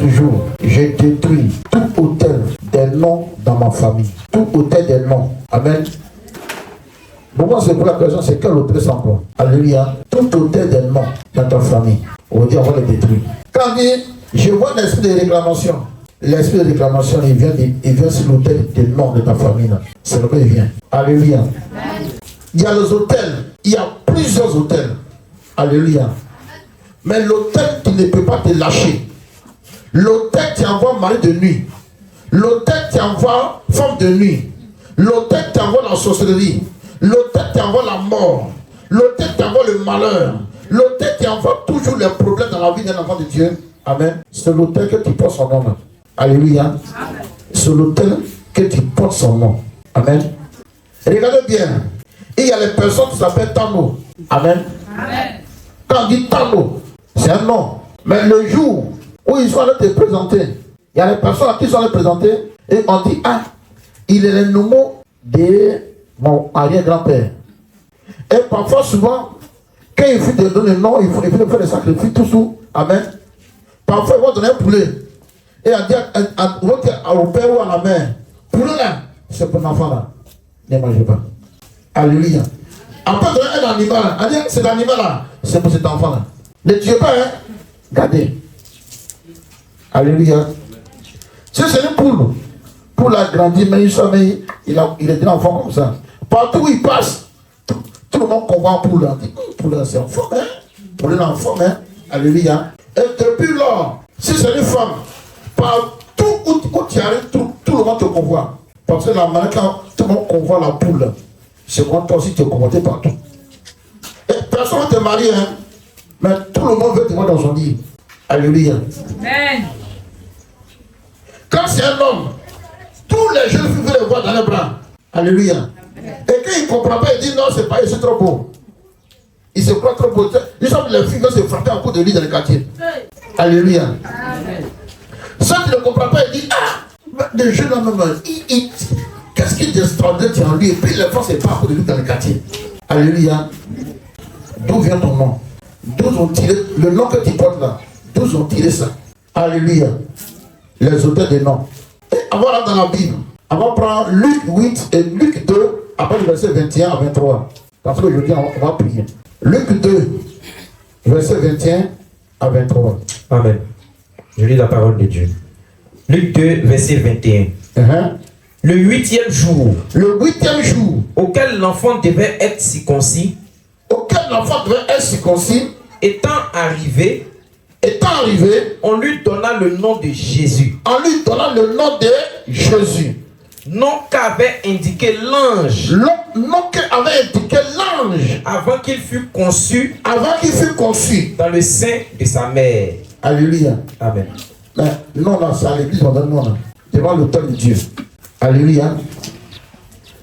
toujours, j'ai détruit tout autel des noms dans ma famille. Tout autel des noms. Amen. Pourquoi c'est pour la question, c'est quel autel c'est encore? Alléluia. Tout autel des noms dans ta famille. On va dire, on va les détruire. Quand on dit, je vois l'esprit de réclamation. L'esprit de réclamation, il vient sur l'autel des noms de ta famille. C'est là qu'il vient. Alléluia. Il y a les autels. Il y a plusieurs autels. Alléluia. Mais l'autel qui ne peut pas te lâcher. L'autel qui envoie mari de nuit. L'autel qui envoie femme de nuit. L'autel qui envoie la sorcellerie. L'autel qui envoie la mort. L'autel qui envoie le malheur. L'autel qui envoie toujours les problèmes dans la vie d'un enfant de Dieu. Amen. C'est l'autel que tu portes son nom. Alléluia. C'est l'autel que tu portes son nom. Amen. Regardez bien. Il y a les personnes qui s'appellent Tano. Amen. Amen. Quand on dit Tano, c'est un nom. Mais le jour où ils sont allés te présenter, il y a les personnes à qui ils sont allés présenter et on dit, ah, il est le nom de mon arrière-grand-père. Et parfois, souvent, quand il faut te donner le nom, il faut faire des sacrifices, tout. Amen. Parfois, il va donner un poulet. Et on dit au père ou à la mère, poulet là, c'est pour l'enfant là. Ne mangez pas. Alléluia. Après, donner un animal, on dit, c'est l'animal là, c'est pour cet enfant là. Ne tuez pas, hein. Gardez. Alléluia. Si c'est une poule, poule a grandi, mais il est un enfant comme ça. Partout où il passe, tout le monde convoit poule là. Poule c'est un enfant, hein. Poule un enfant, hein. Alléluia. Et depuis là, si c'est une femme, partout où tu arrives, tout le monde te convoit. Parce que la manière quand tout le monde convoit la poule, c'est quand toi aussi tu es convoité partout. Et personne ne te marie, hein. Mais tout le monde veut te voir dans son lit. Alléluia. Amen. Quand c'est un homme, tous les jeunes filles veulent le voir dans les bras. Alléluia. Et quand il ne comprend pas, il dit non, c'est pas, c'est trop beau. Il se croit trop beau. Les filles veulent se frapper en coup de lit dans le quartier. Alléluia. Amen. Ça, tu ne comprends pas, il dit ah, les jeunes hommes, qu'est-ce qui est extraordinaire en lui? Et puis les femmes, c'est pas en coup de lit dans le quartier. Alléluia. D'où vient ton nom? D'où ont tiré le nom que tu portes là? D'où ont tiré ça? Alléluia. Les auteurs des noms. Et on va là dans la Bible. On va prendre Luc 8 et Luc 2, après le verset 21 à 23. Parce qu'aujourd'hui, on va prier. Luc 2, verset 21 à 23. Amen. Je lis la parole de Dieu. Luc 2, verset 21. Le 8e jour. Le 8e jour. Auquel l'enfant devait être circoncis. Étant arrivé, on lui donna le nom de Jésus. Nom qu'avait indiqué l'ange. Avant qu'il fût conçu. Dans le sein de sa mère. Alléluia. Amen. Mais non, là, c'est à l'église, on donne nom là. Devant l'autel de Dieu. Alléluia.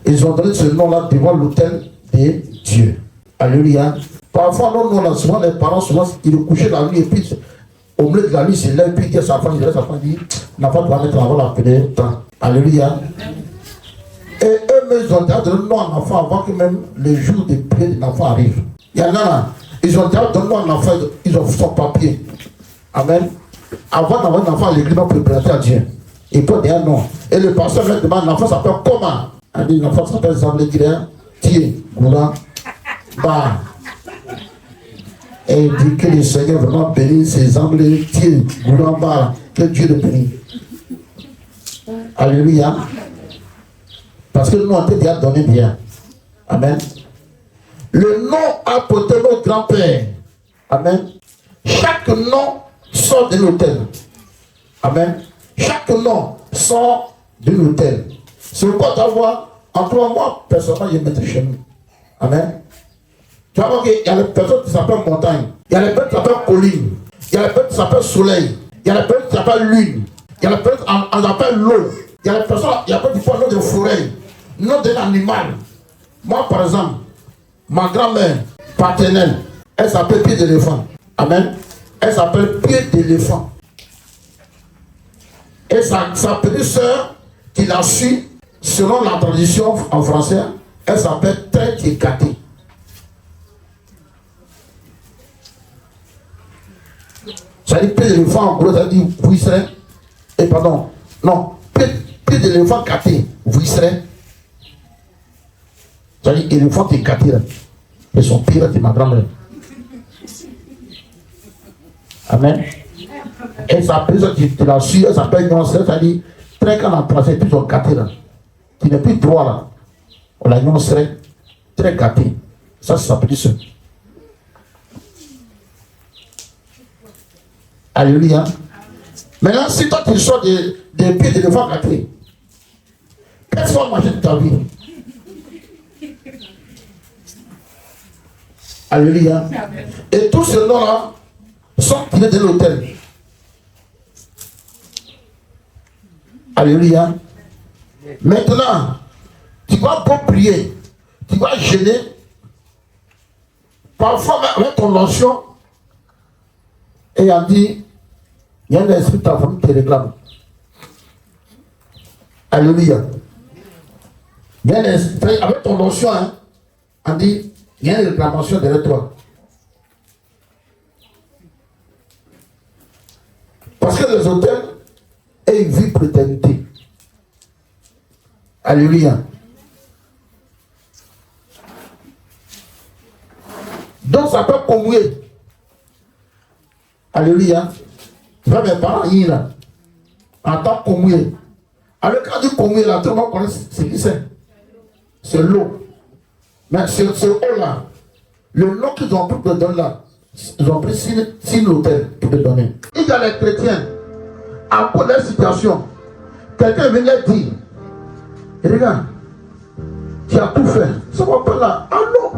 Ils ont donné ce nom-là devant l'autel de Dieu. Alléluia. Parfois, non, là, souvent, les parents, souvent, ils couchaient la nuit et puis, au milieu de la nuit, c'est là, et puis, il dit à sa femme, dit, l'enfant doit mettre avant l'appeler temps. Alléluia. Et eux-mêmes, ils ont déjà donné le nom à l'enfant avant que même le jour de prière de l'enfant arrive. Il y en a là, ils ont déjà donné le nom à l'enfant, ils ont son papier. Amen. Avant d'avoir un enfant à l'église, on peut présenter à Dieu. Il peut dire un nom. Et le pasteur me demande, l'enfant s'appelle comment? Il dit, l'enfant s'appelle Zamblé Guilain, Thier, Goula, Bah. Et il dit que le Seigneur vraiment bénisse ses Zamblé, Thier, Goula, Bah. Que Dieu le bénisse. Alléluia. Parce que nous, on t'a déjà donné bien. Amen. Le nom a porté notre grand-père. Amen. Chaque nom sort de l'autel. Amen. Chaque nom sort de l'autel. C'est pourquoi tu vas voir, en 3 mois, personnellement, je mettrai chez nous. Amen. Tu vas voir qu'il y a les personnes qui s'appellent montagne. Il y a les personnes qui s'appellent colline. Il y a les personnes qui s'appellent soleil. Il y a les personnes qui s'appellent lune. Il y a les personnes qui s'appellent l'eau. Il y a les personnes qui font nom de forêt, nom d'un animal. Moi, par exemple, ma grand-mère paternelle, elle s'appelle pied d'éléphant. Amen. Elle s'appelle pied d'éléphant. Et sa petite sœur, qui l'a su, selon la tradition en français, elle s'appelle tête éclatée. Ça dit pied d'éléphant, en gros, ça dit vous y serez. Et pardon, non, pied d'éléphant caté, vous y serez. Ça dit éléphant est caté là. Et son pied là, c'est ma grand-mère. Amen. Et ça peut, tu l'as su, ça s'appelle Nonce, ça dit, très quand on a placé plus son caté là. Tu n'es plus droit là. On l'a annoncé très gâté. Ça s'appelle ça. Alléluia. Maintenant, si toi tu sors des pieds d'éléphant gâtés, qu'est-ce que tu vas manger de ta vie? Alléluia. Et tous ces noms-là sont tirés de l'autel. Alléluia. Maintenant, tu vas pas prier, tu vas gêner. Parfois, avec ton notion, et on dit, il y a un esprit de ta famille qui réclame. Alléluia. Il y a un esprit, avec ton notion, hein, on dit, il y a une réclamation derrière toi. Parce que les hôtels est une vie pour l'éternité. Alléluia. Donc ça peut commuer. Alléluia. Va mes parents y là. En tant que commuer. Alors quand on dit commuer là, tout le monde connaît ce qui c'est. C'est l'eau. Mais ce eau là, le nom qu'ils ont pris pour te donner là, ils ont pris 6 hôtels pour te donner. Il y a les chrétiens, à cause de la situation, quelqu'un venait dire, regarde, tu as tout fait. Ça va pas là.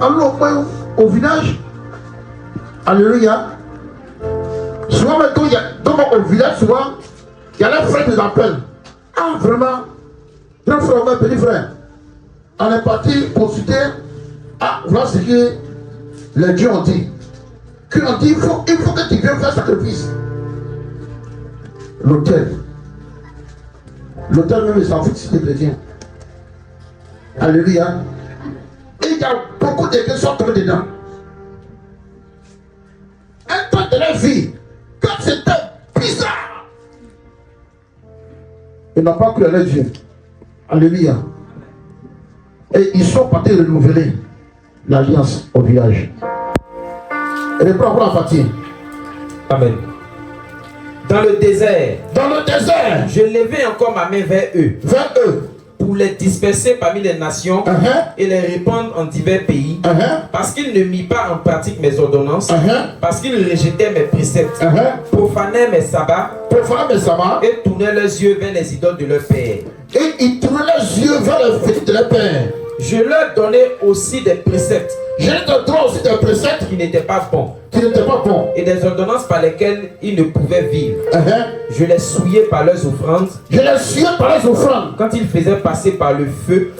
Allons au village. Alléluia. Souvent, maintenant, au village, souvent, il y a les frères qui appellent. Ah, vraiment, grand frère, mon petit frère. On est parti consulter. Ah, voilà ce que les dieux ont dit. Qu'ils ont dit, il faut que tu viennes faire sacrifice. L'autel même, ils s'en foutent si c'est chrétien. Alléluia. Et il y a beaucoup de gens qui sont tombés dedans. Un temps de la vie, quand c'était bizarre, ils n'ont pas cru à leur Dieu. Alléluia. Et ils sont partis renouveler l'alliance au village. Et les propres à partir. Amen. Dans le désert, je levai encore ma main vers eux, pour les disperser parmi les nations et les répandre en divers pays, parce qu'ils ne mirent pas en pratique mes ordonnances, parce qu'ils rejetaient mes préceptes, profanaient mes sabbats, et tournaient leurs yeux vers les idoles de leur père. Et ils tournaient leurs yeux vers les idoles de leur père. Je leur donnais aussi des préceptes. Je leur donnais aussi des préceptes qui n'étaient pas bons. Et des ordonnances par lesquelles ils ne pouvaient vivre. Je les souillais par leurs offrandes. Quand ils faisaient passer par le feu.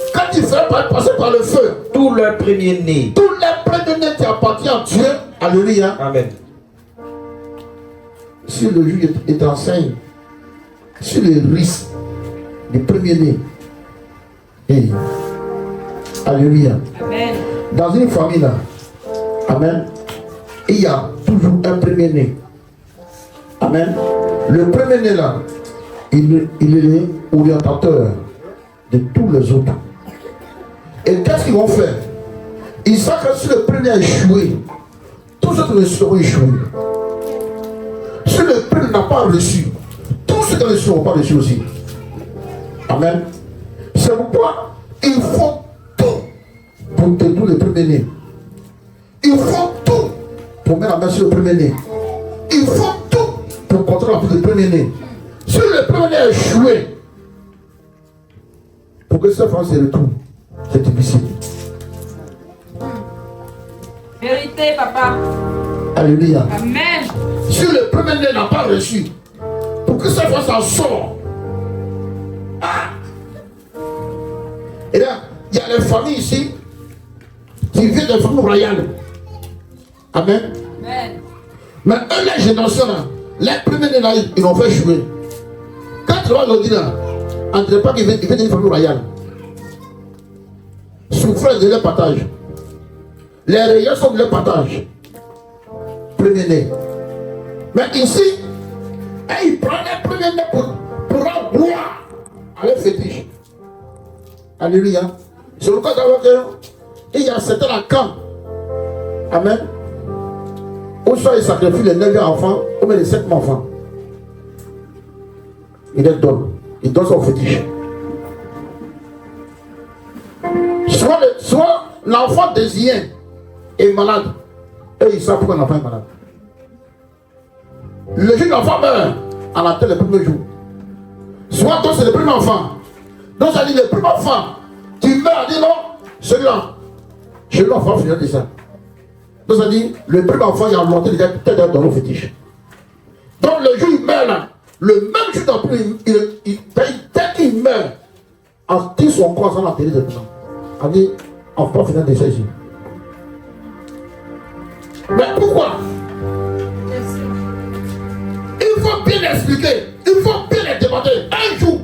Tout leur premier-né. Qui appartient à Dieu. Alléluia. Amen. Si le juge est enseigne sur les risques du premier-né. Alléluia. Amen. Dans une famille là, amen, il y a toujours un premier-né. Amen. Le premier-né là, il est l'orientateur de tous les autres. Et qu'est-ce qu'ils vont faire? Ils savent que si le premier a échoué, tous les autres seront échoués. Si le premier n'a pas reçu, tous ceux qui ne seront pas reçus aussi. Amen. C'est pourquoi il faut pour détruire le premier-né. Il faut tout pour mettre la main sur le premier-né. Il faut tout pour contrôler la vie du premier-né. Si le premier-né a échoué, pour que cette femme se retrouve, c'est difficile. Vérité, papa. Alléluia. Amen. Si le premier-né n'a pas reçu, pour que cette femme s'en sorte. Et là, il y a les familles ici qui vivent des familles royales. Amen. Amen. Mais eux, les générations là, les premiers là, ils l'ont fait jouer. Quand tu vas le dire là, on ne dirait pas qu'ils viennent d'une famille royale. Souffrance de leur partage. Les rayons sont de leur partage. Premier-né. Mais ici, Et ils prennent les premiers-nés pour rendre gloire à leur fétiche. Alléluia. C'est pourquoi il y a certains camps. Amen. Ou soit ils sacrifient les 9 enfants, ou même les 7 enfants. Il les donne. Il donne son fétiche. Soit l'enfant désigné est malade. Et ils savent pourquoi l'enfant est malade. Le jour de l'enfant meurt, en attend le premier jour. Soit donc c'est le premier enfant. Donc ça dit le premier enfant. Tu meurs, dit non, celui-là. Chez l'enfant, c'est déjà ça. Donc ça dit, le premier enfant, il a monté déjà peut-être dans le fétiche. Donc le jour où il meurt là, le même jour d'après, dès qu'il meurt, en tire son corps sans l'enterrer dedans. On dit, on peut finir de ça ici. Mais pourquoi? Il faut bien expliquer, il faut bien les demander. Un jour,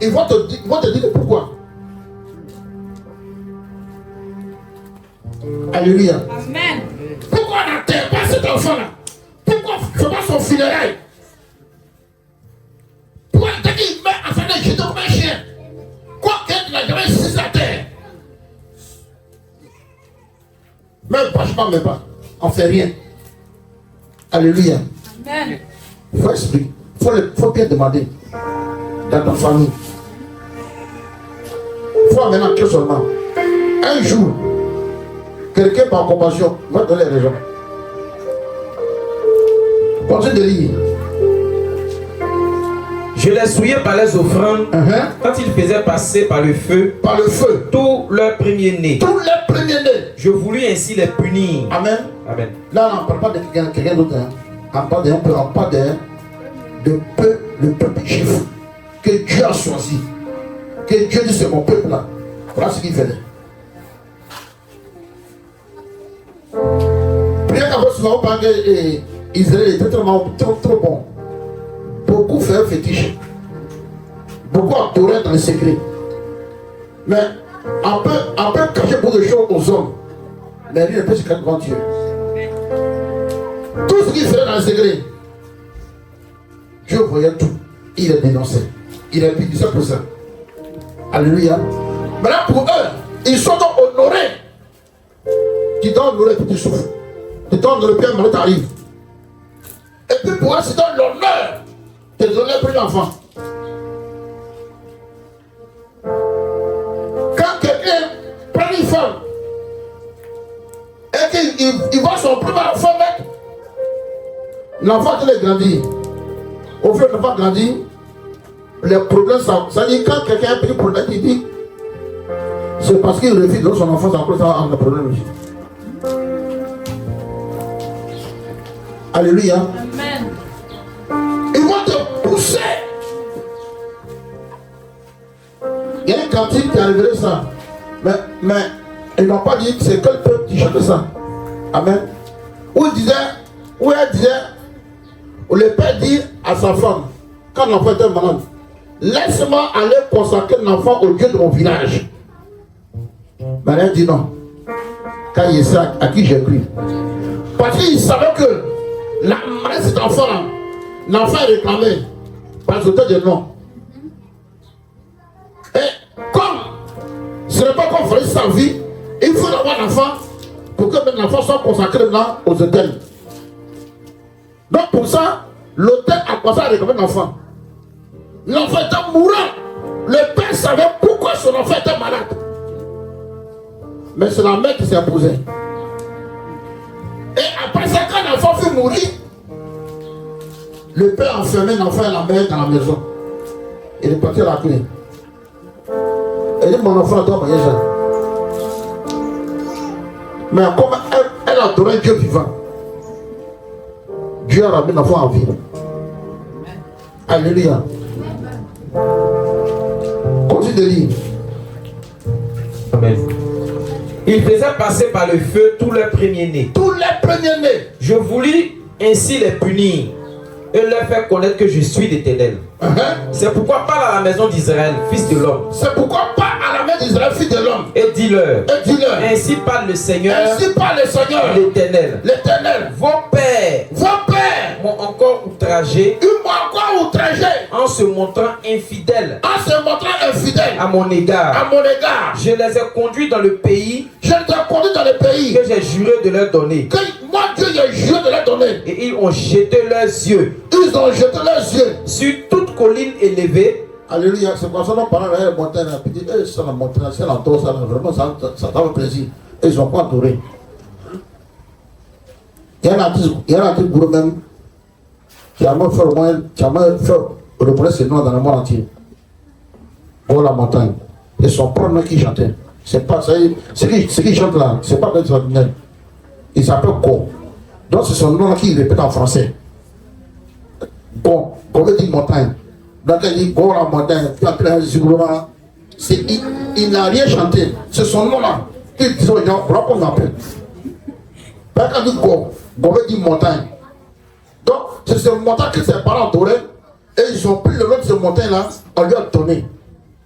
ils vont te dire pourquoi. Alléluia. Amen. Pourquoi on n'enterre pas cet enfant-là? Pourquoi on ne fait pas son funérail? Pourquoi dès qu'il meurt, en fait, il jeter comme un chien? Quoi qu'il n'a jamais sucé la terre? Même pas, je ne parle même pas. On ne fait rien. Alléluia. Amen. Il faut expliquer. Il faut bien demander dans ta famille. Il faut amener que seulement. Un jour, quelqu'un par compassion va donner les raisons. Continue de lire. Je les souillais par les offrandes quand ils faisaient passer par le feu tous leurs premiers-nés. Tous les premiers-nés. Je voulus ainsi les punir. Amen. Amen. Là, on ne parle pas de quelqu'un d'autre. On parle de le peuple juif que Dieu a choisi. Que Dieu dit c'est mon peuple là. Voilà ce qu'il faisait. Bien qu'avant souvent on parle qu'Israël était trop bon. Beaucoup fait un fétiche. Beaucoup adoraient dans le secret. Mais on peut cacher beaucoup de choses aux hommes. Mais lui ne peut se cacher devant Dieu. Tout ce qu'il faisait dans le secret, Dieu voyait tout. Il est dénoncé. Il est puni pour ça. Alléluia. Mais là pour eux, ils sont donc honorés. Tu dois honorer que tu souffres. Tu dois honorer que un malheur t'arrive. Et puis pour eux, c'est dans l'honneur de donner plus d'enfants. Quand quelqu'un prend une femme et qu'il voit son premier enfant mettre, l'enfant qui est grandi. Au fait, l'enfant grandit, les problèmes, ça dit quand quelqu'un a un petit problème, il dit c'est parce qu'il refuse de son enfant, ça va avoir un problème aussi. Alléluia. Amen. Ils vont te pousser. Il y a une cantine qui arriverait ça. Mais ils n'ont pas dit que c'est quel peuple qui chantait ça. Amen. Où elle disait, où le père dit à sa femme, quand l'enfant était malade, laisse-moi aller consacrer l'enfant au Dieu de mon village. Mais elle dit non. Quand il sait à qui j'ai cru. Parce qu'il savait que la maladie de cet enfant-là, l'enfant est réclamé par l'auteur de nom. Et comme ce n'est pas qu'on ferait sa vie, il faut avoir l'enfant pour que même l'enfant soit consacré maintenant aux autels. Donc pour ça, l'auteur a commencé à réclamer l'enfant. L'enfant était mourant. Le père savait pourquoi son enfant était malade. Mais c'est la mère qui s'est imposée. Et après ça, quand l'enfant fut mourir, le père enfermait l'enfant et la mère dans la maison. Il est parti à la clé. Il dit, mon enfant doit manger ça. Mais comme elle adorait Dieu vivant, Dieu a ramené l'enfant en vie. Alléluia. Continue de lire. Amen. Il faisait passer par le feu tous les premiers-nés. Tous les premiers-nés. Je voulus ainsi les punir. et leur faire connaître que je suis l'Éternel. C'est pourquoi parle à la maison d'Israël, fils de l'homme. C'est pourquoi parle à la maison d'Israël, fils de l'homme. Et dis-leur. Ainsi parle le Seigneur. Ainsi parle le Seigneur. L'Éternel. L'Éternel. Vos pères m'ont encore outragé. Ils m'ont encore outragé. En se montrant infidèles. En se montrant infidèles. À mon égard. À mon égard. Je les ai conduits dans le pays. Je les ai conduits dans le pays. Que j'ai juré de leur donner. Que moi Dieu j'ai juré de leur donner. Et ils ont jeté leurs yeux. Ils ont jeté leurs yeux. Sur toute colline élevée. Alléluia. C'est comme ça qu'on parle de la montagne. Puis dit, c'est la montagne, c'est l'entour, ça vraiment ça fait plaisir. Et ils ont pas adoré. Il y en a qui pour eux-mêmes qui a même fait au moins, qui a même fait reconnaître ses noms dans le monde entier. Pour la montagne. Et son propre nom qui chantait. C'est pas ça. Ce qui chante là, c'est pas extraordinaire. Il s'appelle Go. Donc c'est son nom là qu'il répète en français. Go. Go veut dire montagne. Donc il dit Go la montagne. Puis après il n'a rien chanté. C'est son nom là. Il dit aux gens, voilà qu'on l'appelle. Quand il dit Go, Go veut dire montagne. Donc c'est cette montagne que ses parents adoraient. Et ils ont pris le nom de cette montagne là, on lui a donné.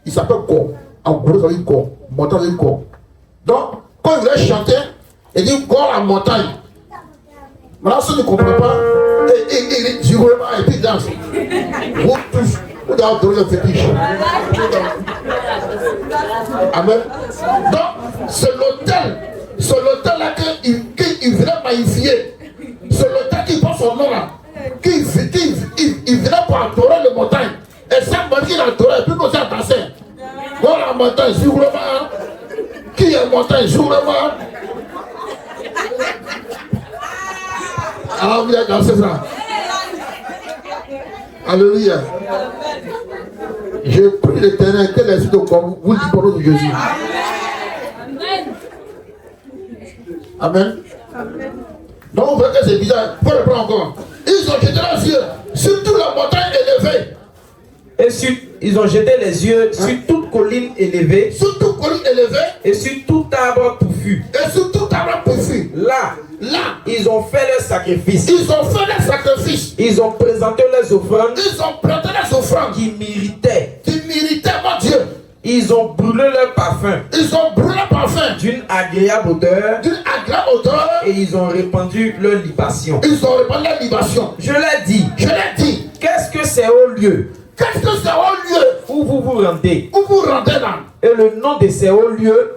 Il s'appelle Go. En gros, ça veut dire Go. Montagne veut dire Go. Donc quand il voulait chanter, il dit Go la montagne. Maintenant, ceux qui ne comprennent pas, et puis danse. Vous tous, vous devez adorer le fétiche. Amen. Donc, c'est l'autel là qu'il venait magnifier. C'est l'autel qui porte son nom là. Il venait pour adorer le montagne. Et ça, il adorait, et puis nous a dansé. Go la montagne, sûrement. Qui est montagne, sûrement. Ah, vous êtes dans ce ça. Alléluia. Je prie l'Éternel que l'esprit de corps vous dit pour nous de Jésus. Amen. Donc vous voyez que c'est bizarre. Il faut le prendre encore. Ils ont jeté les yeux sur toute la montagne élevée. Et ils ont jeté les yeux sur toute colline élevée. Sur toute colline élevée. Et sur tout arbre touffu. Et sur tout arbre touffu. Là, ils ont fait leur sacrifice. Ils ont fait leur sacrifice. Ils ont présenté leurs offrandes. Ils ont présenté leurs offrandes. Qui méritaient. Mon Dieu. Ils ont brûlé leur parfum. Ils ont brûlé leur parfum. D'une agréable odeur. Et ils ont répandu leur libation. Ils ont répandu leur libation. Je l'ai dit. Qu'est-ce que c'est au lieu? Qu'est-ce que c'est au lieu où vous vous rendez? Où vous rendez là? Et le nom de ces hauts lieux,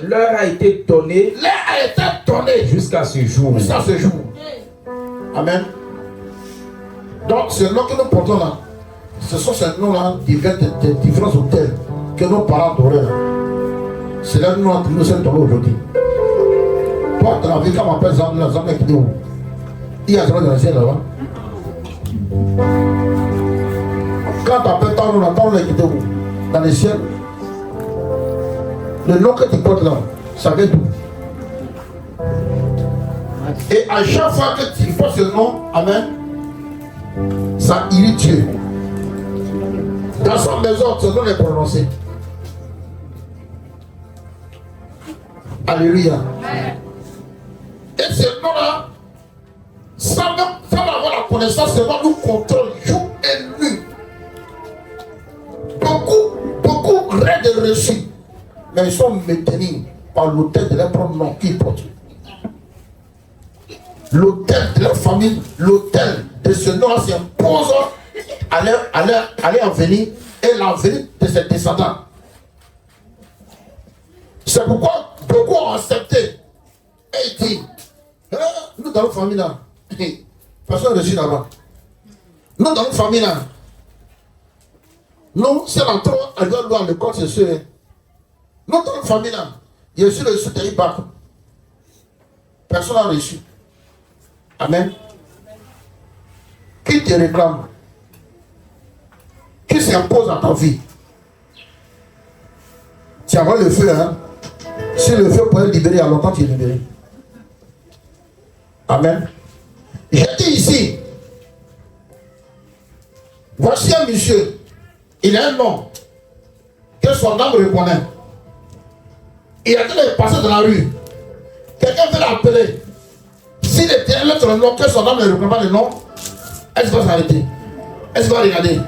leur a été donné, jusqu'à ce jour. Amen. Donc ce nom que nous portons là, ce sont ces noms-là des différents hôtels que nos parents adoraient. C'est là que nous sommes tombés aujourd'hui. Toi, dans la vie, quand on appelle Zambia, il y a dans le ciel là-bas. Quand tu appelles ton nom, dans le ciel, le nom que tu portes là, ça vient d'où? Et à chaque fois que tu portes ce nom, amen, ça irrite Dieu. Dans sa maison, ce nom est prononcé. Alléluia. Et ce nom-là, sans avoir la connaissance, ce nom nous contrôle jour et nuit. Beaucoup rêvent de reçus, mais ils sont maintenus par l'autel de leur propre nom qu'ils portent. L'autel de leur famille, l'autel de ce nom s'impose à leur venir et l'avenir de ses descendants. C'est pourquoi beaucoup ont accepté et dit, nous dans notre famille là, personne ne reçu là-bas. Nous dans notre famille là, nous, c'est l'entrée à l'heure le corps, c'est sûr. Nous dans notre famille là, il y a reçu le soutien bac. Personne n'a reçu. Amen. Qui te réclame? Qui s'impose à ta vie? Tu as le feu, hein? Si le feu pourrait libérer, à longtemps tu es libéré. Amen. J'ai dit ici, voici un monsieur, il a un nom que son âme reconnaît. Il a été passé dans la rue. Quelqu'un veut l'appeler. S'il était un autre nom que son âme ne reconnaît pas le nom, Est-ce qu'il va s'arrêter? Est-ce qu'il va regarder?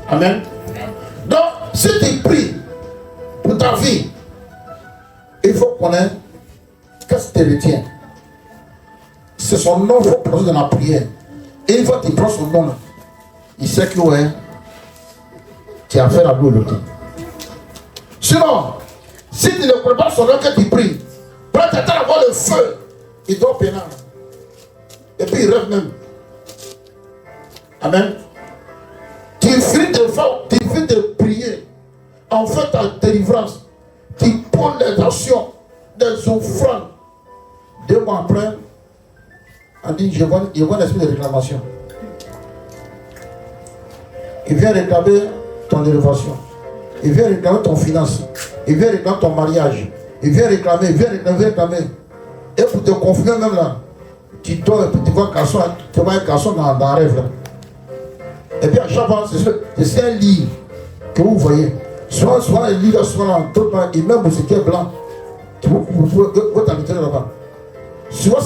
Amen. Donc, si tu pries pour ta vie, il faut connaître qu'est-ce qui te retient. C'est son nom qu'il faut prononcer dans la prière. Et une fois que tu prends son nom, là, il sait que ouais, tu as affaire à lui l'autre. Sinon, si tu ne connais pas son nom que tu pries, peut-être tu attends d'avoir le feu, il dort pénal. Et puis il rêve même. Amen. Tu finis de prier. En fait, ta délivrance, tu poses des actions, des offrandes. 2 mois après, on dit, je vois un esprit de réclamation. Il vient réclamer ton élévation. Il vient réclamer ton finance. Il vient réclamer ton mariage. Il vient réclamer. Et pour te confirmer même là, tu dors et puis tu vois un garçon dans un rêve là. Et puis à chaque fois, c'est un lit que vous voyez. Soit un lit là, soit là, d'autres, et même si tu es blanc, vous t'habitez là-bas. Soit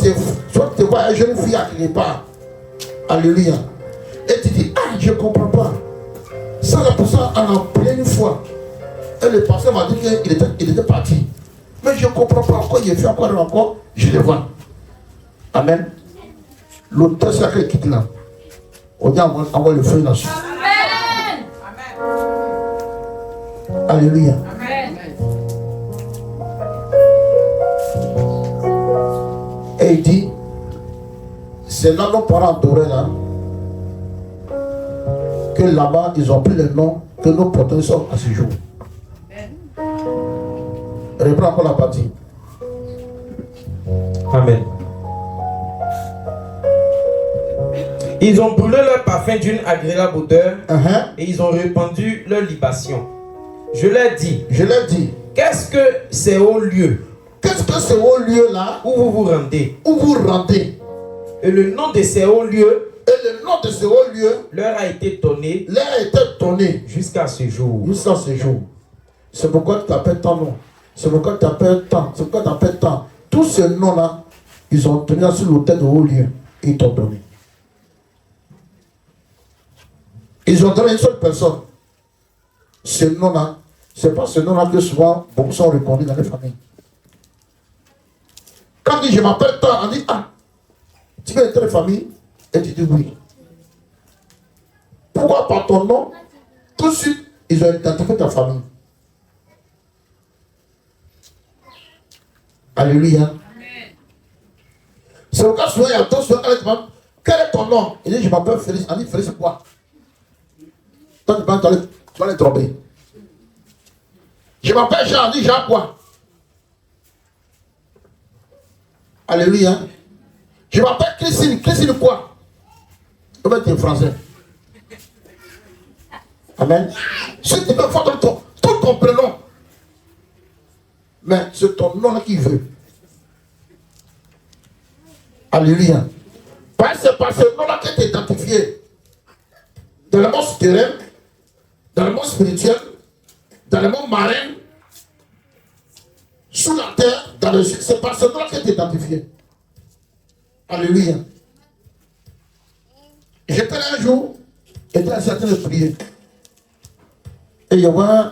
tu vois une jeune fille à quelque part. Alléluia. Et tu dis, ah, je ne comprends pas. 100% en a pleine fois. Et le pasteur m'a dit qu'il était parti. Mais je ne comprends pas pourquoi il fait encore, je le vois. Amen. L'auteur sacré quitte là. On dit envoie le feu là-dessus. Amen. Alléluia. Amen. Et il dit, c'est là nos parents adoraient là, que là-bas ils ont pris le nom que nous portons à ce jour. Reprends encore la partie. Amen. Ils ont brûlé leur parfum d'une agréable odeur et ils ont répandu leur libation. Je leur dis, qu'est-ce que c'est au lieu? Qu'est-ce que c'est au lieu là où vous vous rendez? Où vous rendez? Et le nom de ces hauts lieux, leur a été donné, jusqu'à ce jour. C'est pourquoi tu t'appelles ton nom. C'est pourquoi tu t'appelles tant. C'est pourquoi tu t'appelles tant. Tous ces noms-là, ils ont tenu sur l'autel de haut lieu. Ils t'ont donné. Ils ont donné une seule personne. Ce nom-là, c'est pas ce nom-là que souvent beaucoup sont reconnus dans les familles. Quand on dit je m'appelle tant, on dit ah, tu veux être famille? Et tu dis oui. Pourquoi par ton nom? Tout de suite, ils ont identifié ta famille. Alléluia. C'est pourquoi souvent il y a d'autres souvent quand ils demandent quel est ton nom? Il dit je m'appelle Félix. On dit Félix quoi? Toi tu vas les tromper. Je m'appelle Jean. On dit Jean quoi? Alléluia. Je m'appelle Christine. Christine quoi? Comment tu es français? Amen. Si tu veux faire tout ton prénom, mais c'est ton nom là qui veut. Alléluia. C'est par ce nom là que tu es identifié. Dans le monde souterrain, dans le monde spirituel, dans le monde marin, sous la terre, dans le ciel, c'est par ce nom là que tu es identifié. Alléluia. J'étais là un jour, j'étais en train de prier. Et il y avait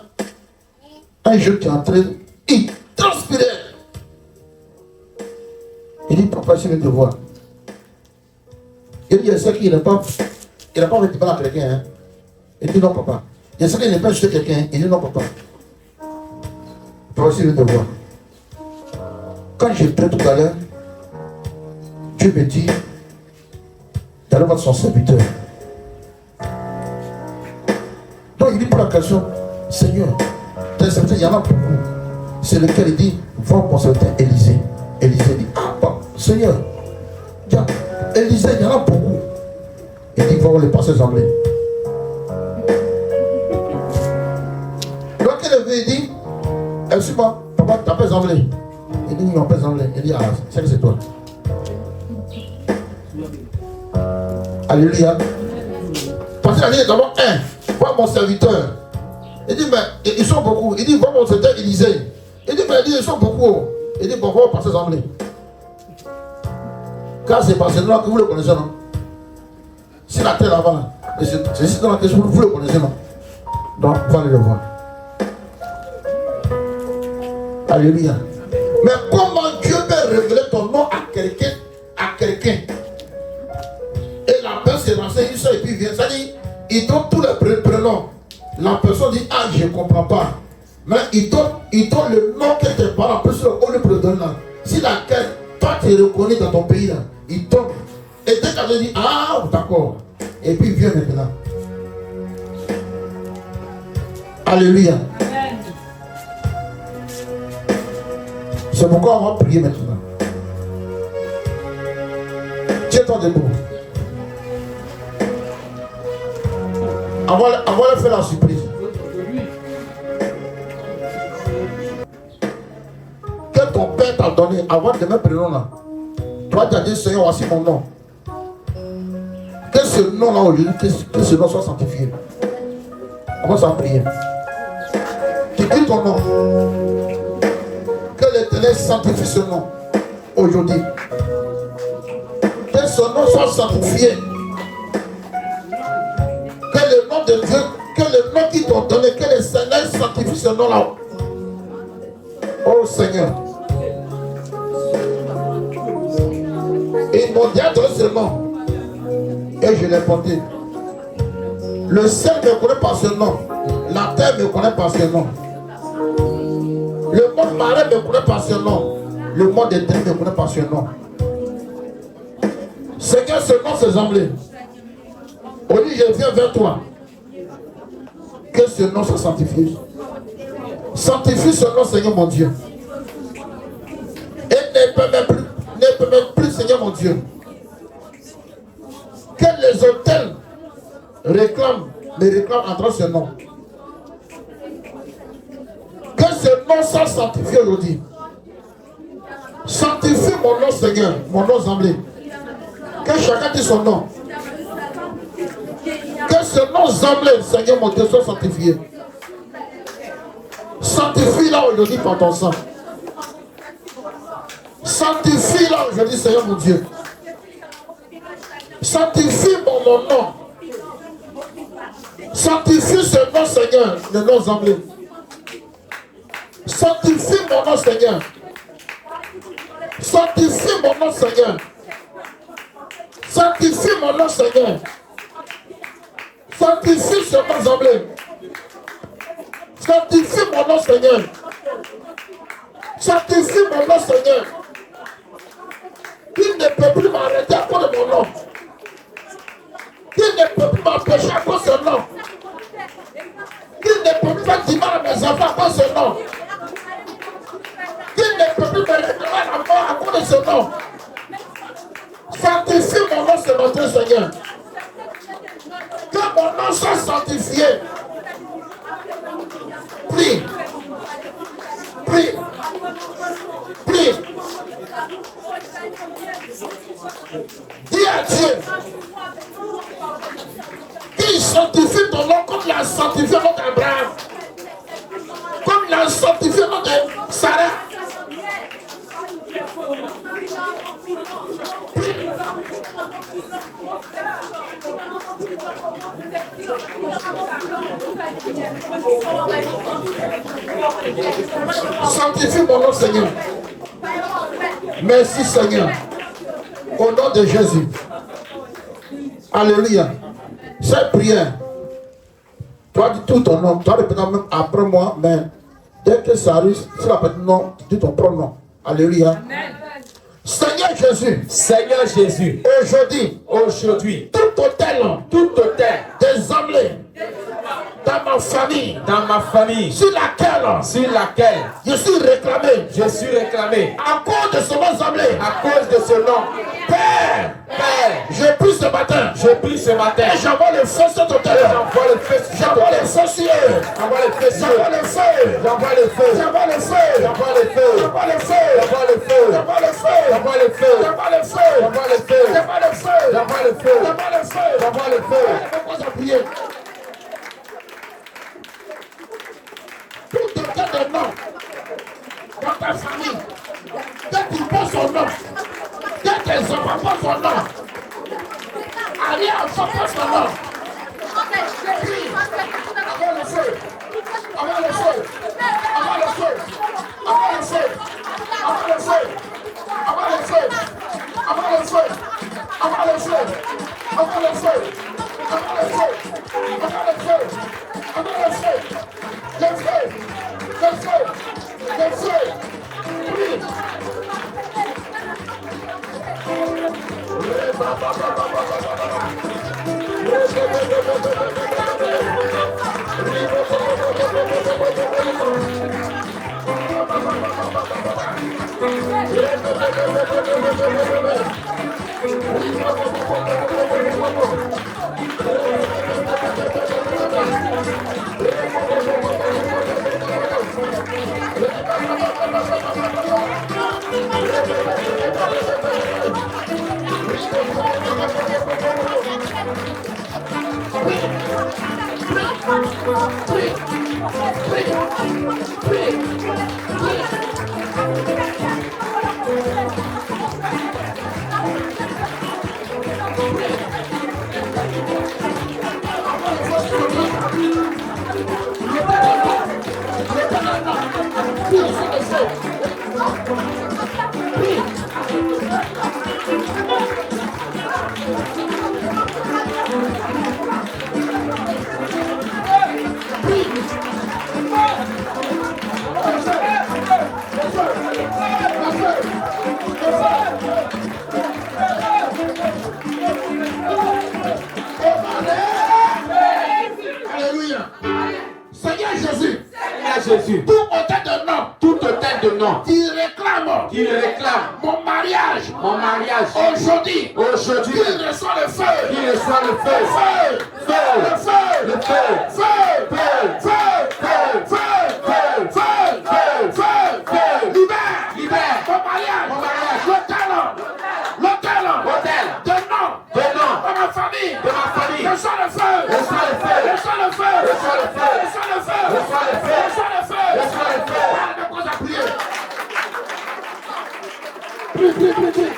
un jeune qui est entré, il transpirait. Il dit, papa, je viens te voir. Il dit, il sait qu'il n'a pas fait de mal à quelqu'un. Hein? Il dit, non, papa. Il sait qu'il n'a pas jeté quelqu'un. Il dit, non, papa. Papa, je viens te voir. Quand j'ai pris tout à l'heure, Dieu me dit d'aller voir son serviteur. Donc il dit pour la question, Seigneur, tes serviteurs, il y en a beaucoup. C'est lequel il dit, va mon serviteur Élisée. Élisée dit, ah bah, Seigneur, Élisée, il y en a beaucoup. Il dit, va voir les pasteurs anglais. Donc il dit, excuse-moi, papa, tu appelles anglais. Il dit, oui, on appelle anglais. Il dit, ah, c'est toi. Alléluia. Parce qu'il a dit d'abord vois mon serviteur. Il dit, mais ils sont beaucoup. Il dit, vois mon serviteur Élisée. Il dit, mais ils sont beaucoup. Il dit, bon, on va passer les anglais. Car c'est parce que là que vous le connaissez, non? Si la terre là-bas, là, c'est ici dans la question, vous le connaissez, non? Donc, vous allez le voir. Alléluia. Mais comment Dieu peut révéler ton nom à quelqu'un, et la personne se renseigne et puis vient, ça dit, il donne tous les prénoms. La personne dit, ah, je ne comprends pas. Mais il donne le nom que tes parents, plus on le peut donner là. Si laquelle, toi tu es reconnu dans ton pays là, il donne. Et dès qu'elle dit, ah, d'accord. Et puis il vient maintenant. Alléluia. Amen. C'est pourquoi on va prier maintenant. Tiens-toi debout. On va leur faire la surprise. Que ton père t'a donné avant de mettre le nom là. Toi tu as dit Seigneur, voici mon nom. Que ce nom là aujourd'hui, que ce nom soit sanctifié. On va s'en prier. Tu dis ton nom. Que l'Éternel sanctifie ce nom aujourd'hui. Que ce nom soit sanctifié. Que le nom de Dieu, que le nom qui t'ont donné, que le Seigneur sanctifie ce nom-là. Oh Seigneur. Ils m'ont dit à donner ce nom. Et je l'ai porté. Le ciel me connaît par ce nom. La terre me connaît par ce nom. Le monde marin me connaît par ce nom. Le monde éternel me connaît par ce nom. Seigneur, ce nom s'est semblé. On dit, je viens vers toi. Que ce nom soit sanctifié. Sanctifie ce nom, Seigneur mon Dieu. Et ne permets plus, Seigneur mon Dieu, que les hôtels me réclament en train de ce nom. Que ce nom soit sanctifié aujourd'hui. Sanctifie mon nom, Seigneur, mon nom semblé. Que chacun dise son nom. Que ce nom semblé, Seigneur mon Dieu, soit sanctifié. Sanctifie-la aujourd'hui par ton sang. Sanctifie-la aujourd'hui, Seigneur mon Dieu. Sanctifie mon nom. Sanctifie ce nom, Seigneur, le nom semblé. Sanctifie mon nom, Seigneur. Sanctifie mon nom, Seigneur. Sanctifie mon nom, Seigneur. Sanctifie ce nom semblé. Sanctifie mon nom, Seigneur. Sanctifie mon nom, Seigneur. Il ne peut plus m'arrêter à cause de mon nom. Il ne peut plus m'empêcher à cause de ce nom. Il ne peut plus faire du mal à mes enfants à cause de ce nom. Il ne peut plus me réclamer la mort à cause de ce nom. Sanctifie mon nom ce matin, Seigneur. Que mon nom soit sanctifié. Prie. Prie. Prie. Dis à Dieu qu'il sanctifie ton nom comme il a sanctifié notre Abraham, comme il a sanctifié notre Sarah. Sanctifie mon nom, Seigneur. Merci, Seigneur. Au nom de Jésus. Alléluia. Cette prière, toi dis tout ton nom, toi répète même après moi, mais dès que ça arrive, si la personne non, tu dis ton propre nom. Alléluia. Amen. Seigneur Jésus. Seigneur Jésus. Aujourd'hui, tout hôtel des hommes dans ma famille, sur laquelle je suis réclamé, à cause de ce nom, Père, je prie ce matin, et j'envoie le feu sur ton hôtel, j'envoie le feu sur eux, j'envoie le feu. Tout autant de noms dans ta famille, que tu poses son nom, que tes enfants posent son nom, Arrière, ça passe là-bas. Avant le feu. Avant le feu. Avant le feu. Avant le feu. Avant le feu. Avant le feu. Avant le feu. Avant le feu. Avant le feu. Avant le feu. Avant le feu. Avant le feu. Le feu. Le feu. Le feu. Oui. Alléluia. Seigneur Jésus. Jésus. Tout autel de nom. Tout autel de nom. Qui réclame. Qui réclame. Mon mariage. Mon mariage. Aujourd'hui. Aujourd'hui. Qui reçoit le feu. Qui reçoit le feu. Feu. Feu. Le feu. Le feu. Feu. Feu. Feu. Feu. Feu. Feu. Feu. Feu. Feu. Feu. Libère. Libère. Mon mariage. Mon mariage. L'autel. L'autel. Autel. De nom. De nom. De ma famille. De ma famille. Reçois le feu. Reçois le feu. Reçois le feu. Reçois le feu. Reçois le feu. Reçois le feu. Reçois le feu. Reçois le feu. Parle de quoi à prier. Prie, prie, prie, prie.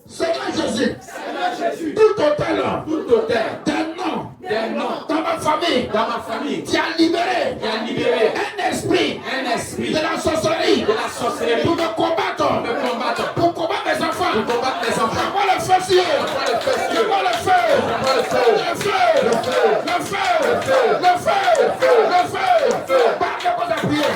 Seigneur Jésus, tout autel, des noms, dans ma famille, qui a libéré, un esprit, de la sorcellerie, pour me combattre, pour combattre mes enfants, envoie le feu sur eux, envoie le feu, le feu, le feu, le feu, le feu, le feu, parle de quoi appuyer.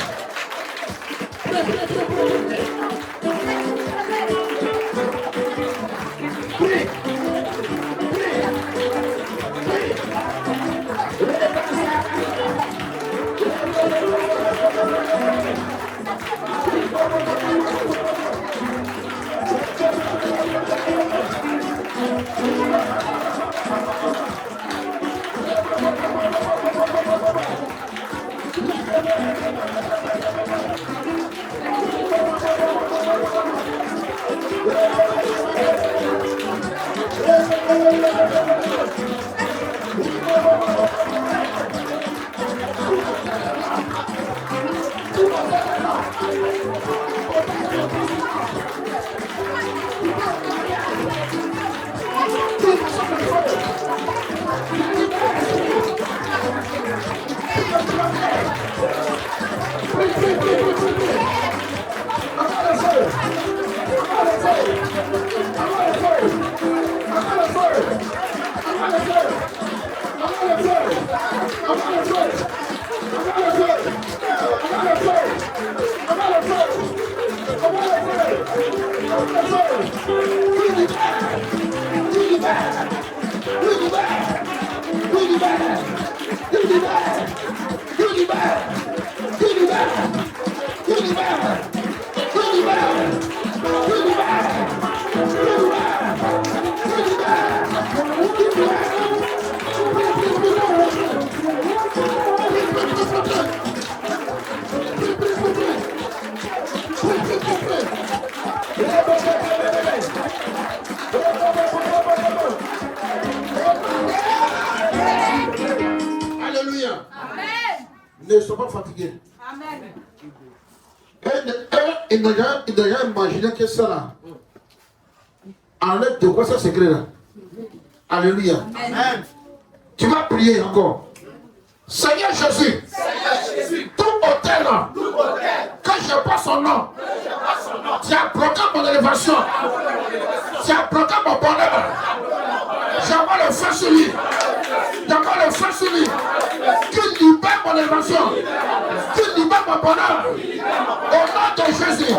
Alléluia. Ne sois pas fatigué. Amen. Il n'a jamais imaginé que ça là. Enlève de quoi ça secret là. Alléluia. Amen. Tu vas prier encore. Seigneur Jésus, tout hôtel là, quand je passe son nom, tu as bloqué mon élévation, tu as bloqué mon bonheur. J'envoie le feu sur lui. J'envoie le feu sur lui. Qu'il libère mon élévation. Qu'il libère mon bonheur. Au nom de Jésus.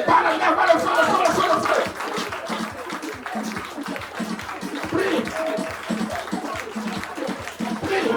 Par le feu, par le feu, le feu, le feu. Prie. Prie.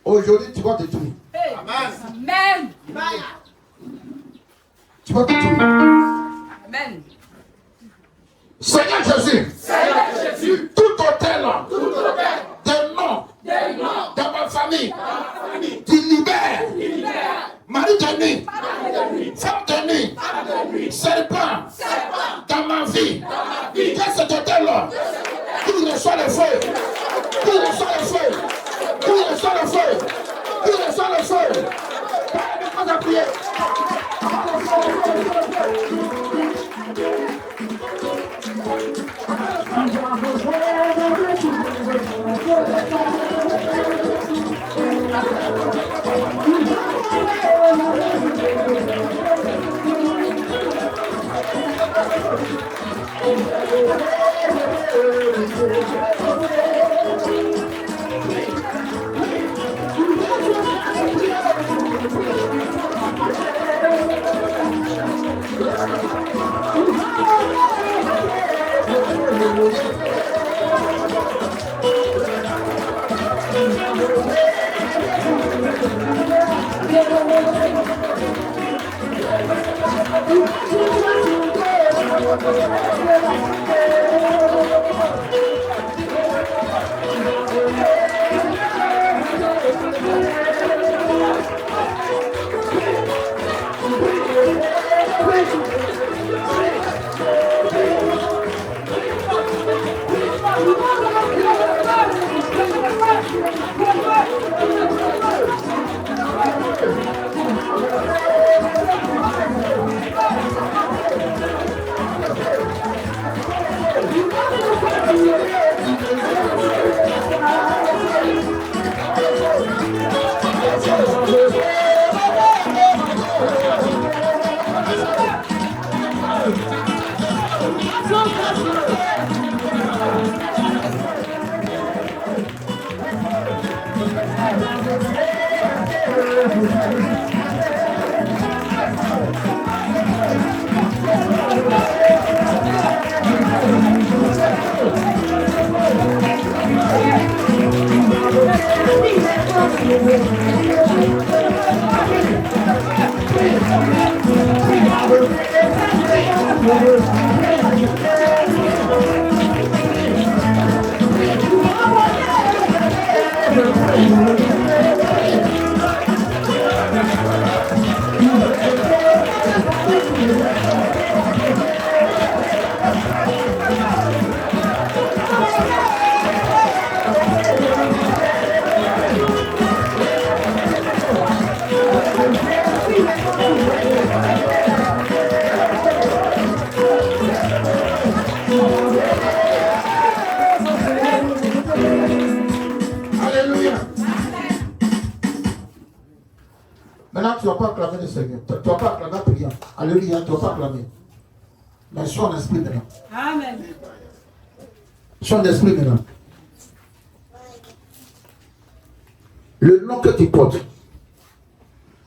Aujourd'hui, tu vas te tuer. Amen. Tu vas te tuer. Amen. Seigneur Jésus, tout hôtel, des noms, dans ma famille, tu libères. Marie de nuit, femme de nuit, serpent, dans ma vie, dans cet hôtel-là, qu'il reçoit le feu, qu'il reçoit le feu, qu'il reçoit le feu, qu'il reçoit le feu. Pas de prier. Maintenant, tu ne vas pas acclamer le Seigneur. Tu ne vas pas acclamer la prière. Alléluia, tu ne vas pas acclamer. Mais sois en esprit maintenant. Amen. Sois en esprit maintenant. Le nom que tu portes,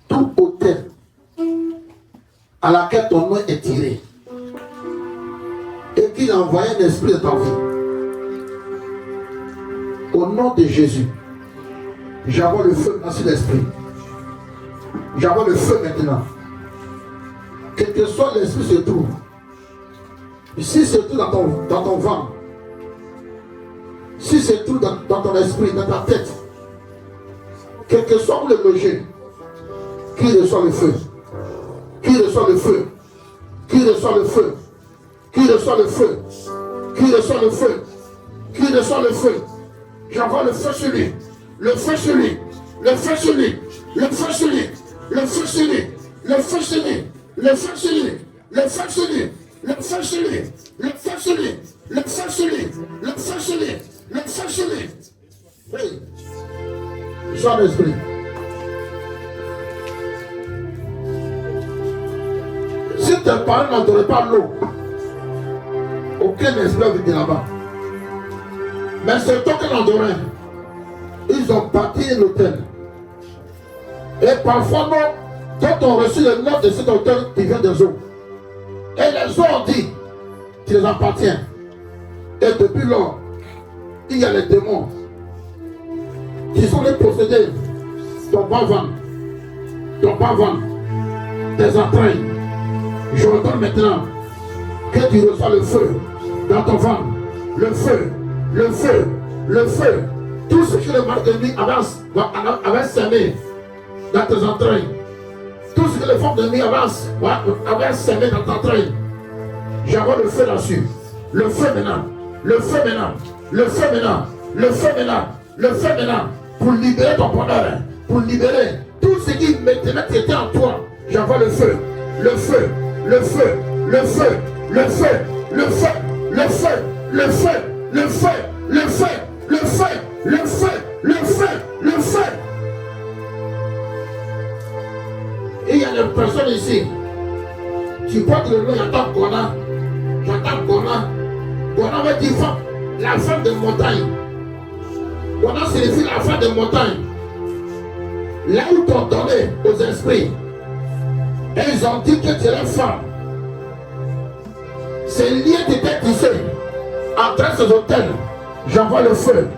tout autel à laquelle ton nom est tiré, et qu'il a envoyé un esprit de ta vie, au nom de Jésus, j'envoie le feu dans cet esprit. J'envoie le feu maintenant. Quel que soit l'esprit se trouve, si c'est tout dans ton ventre, si c'est tout dans ton esprit, dans ta tête, quel que soit le loger, qui reçoit le feu, qui reçoit le feu, qui reçoit le feu, qui reçoit le feu, qui reçoit le feu, qui reçoit le feu, j'envoie le feu sur lui, le feu sur lui, le feu sur lui, le feu sur lui, le feu sur lui, le feu sur lui, le feu sur lui, le feu sur lui, le feu sur lui, le feu sur lui, le feu sur lui, le feu sur lui, le feu sur lui. Oui. Sois l'esprit. Si tes parents n'adoraient pas l'eau, aucun esprit ne vient là-bas. Mais c'est toi qui l'adorais. Ils ont bâti un hôtel. Et parfois, non, quand on reçu le nom de cet hôtel qui vient des eaux. Et les eaux ont dit, tu les appartiens. Et depuis lors, il y a les démons qui sont les possédés, ton bas-ventre, tes entrailles. Je ordonne maintenant que tu reçois le feu dans ton ventre, le feu, le feu, le feu. Tout ce que le mal de nuit avait semé dans tes entrailles, tout ce que les formes de nuit avaient semé dans tes entrailles, j'envoie le feu là-dessus. Le feu maintenant, le feu maintenant, le feu maintenant, le feu maintenant, le feu maintenant, pour libérer ton bonheur, pour libérer tout ce qui maintenant était en toi. J'envoie le feu, le feu, le feu, le feu, le feu, le feu, le feu, le feu, le feu, le feu, le feu, le feu, le feu, le feu. Et il y a des personnes ici, tu portes le nom, j'entends Gona, Gona veut dire femme, la femme de montagne. Gona signifie la femme de montagne. Là où t'ont donné aux esprits, et ils ont dit que tu es femme. Ces liens t'étaient tissés entre ces hôtels. J'envoie le feu